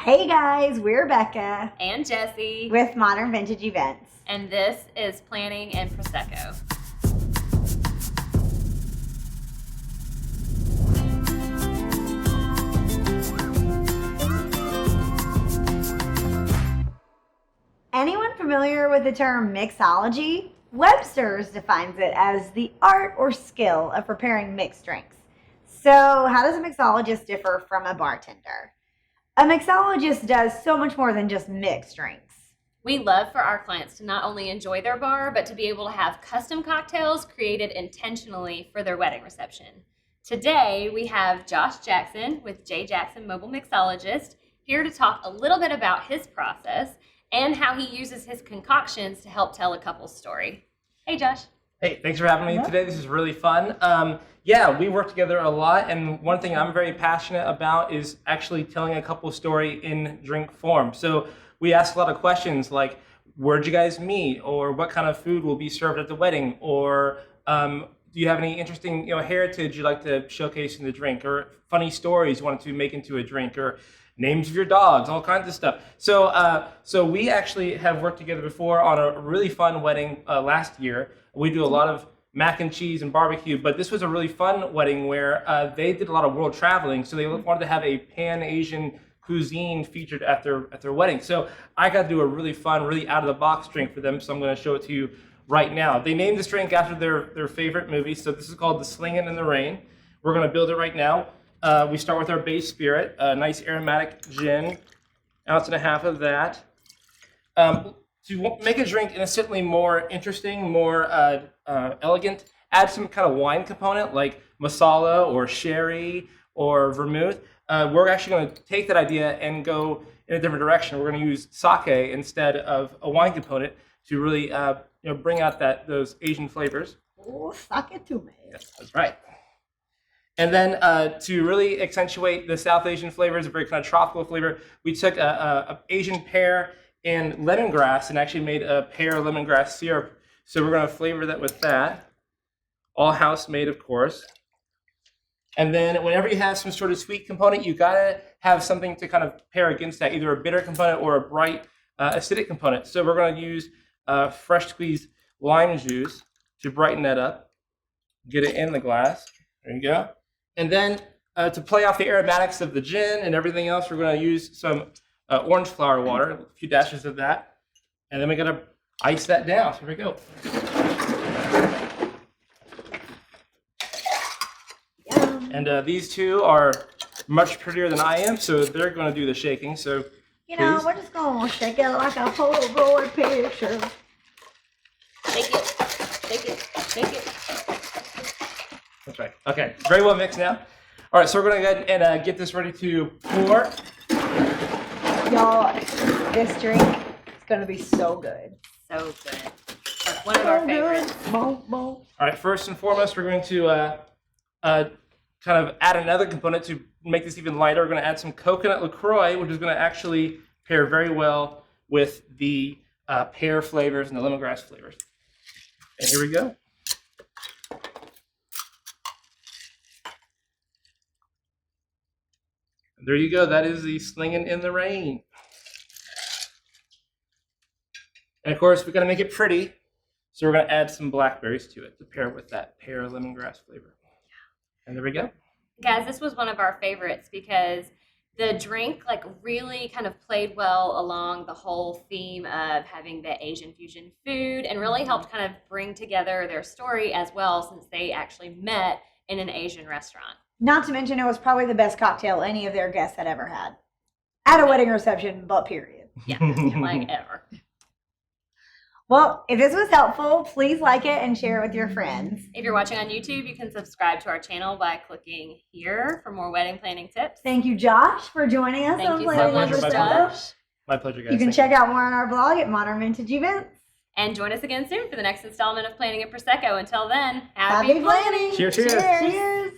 Hey guys, we're Becca and Jessie with Modern Vintage Events. And this is Planning and Prosecco. Anyone familiar with the term mixology? Webster's defines it as the art or skill of preparing mixed drinks. So how does a mixologist differ from a bartender? A mixologist does so much more than just mix drinks. We love for our clients to not only enjoy their bar, but to be able to have custom cocktails created intentionally for their wedding reception. Today, we have Josh Jackson with J. Jackson Mobile Mixologist here to talk a little bit about his process and how he uses his concoctions to help tell a couple's story. Hey, Josh. Hey, thanks for having me today. This is really fun. We work together a lot, and one thing I'm very passionate about is actually telling a couple story in drink form. So we ask a lot of questions like, where'd you guys meet? Or what kind of food will be served at the wedding? Or do you have any interesting heritage you'd like to showcase in the drink? Or funny stories you wanted to make into a drink? Or names of your dogs, all kinds of stuff. So we actually have worked together before on a really fun wedding last year. We do a lot of mac and cheese and barbecue, but this was a really fun wedding where they did a lot of world traveling, so they wanted to have a Pan-Asian cuisine featured at their wedding. So I got to do a really fun, really out-of-the-box drink for them, so I'm going to show it to you right now. They named this drink after their favorite movie, so this is called the Slinging in the Rain. We're going to build it right now. We start with our base spirit, a nice aromatic gin, 1.5 ounces of that. To make a drink instantly more interesting, more elegant, add some kind of wine component like masala or sherry or vermouth. We're actually going to take that idea and go in a different direction. We're going to use sake instead of a wine component to really bring out those Asian flavors. Oh, sake to me. Yes, that's right. And then to really accentuate the South Asian flavors, a very kind of tropical flavor, we took a Asian pear and lemongrass and actually made a pear lemongrass syrup. So we're going to flavor that with that. All house made, of course. And then whenever you have some sort of sweet component, you got to have something to kind of pair against that, either a bitter component or a bright acidic component. So we're going to use fresh squeezed lime juice to brighten that up. Get it in the glass. There you go. And then to play off the aromatics of the gin and everything else, we're going to use some orange flower water, a few dashes of that. And then we're going to ice that down. So here we go. Yum. And these two are much prettier than I am, so they're going to do the shaking. So we're just going to shake it like a Polaroid picture. Shake it, shake it, shake it. That's right. Okay, very well mixed now. All right, so we're going to go ahead and get this ready to pour. Y'all, this drink is going to be so good. So good. Like one of our favorites. All right, first and foremost, we're going to kind of add another component to make this even lighter. We're going to add some coconut LaCroix, which is going to actually pair very well with the pear flavors and the lemongrass flavors. And here we go. There you go. That is the Slinging in the Rain. And of course, we're going to make it pretty. So we're going to add some blackberries to it to pair with that pear lemongrass flavor. And there we go. Guys, this was one of our favorites because the drink really kind of played well along the whole theme of having the Asian fusion food and really helped kind of bring together their story as well, since they actually met in an Asian restaurant. Not to mention, it was probably the best cocktail any of their guests had ever had. At a wedding reception, but period. Yeah, like ever. Well, if this was helpful, please like it and share it with your friends. If you're watching on YouTube, you can subscribe to our channel by clicking here for more wedding planning tips. Thank you, Josh, for joining us. Thank you so much, Josh. My pleasure, guys. You can check out more on our blog at Modern Vintage Events. And join us again soon for the next installment of Planning and Prosecco. Until then, Happy planning! Cheers, cheers. Cheers.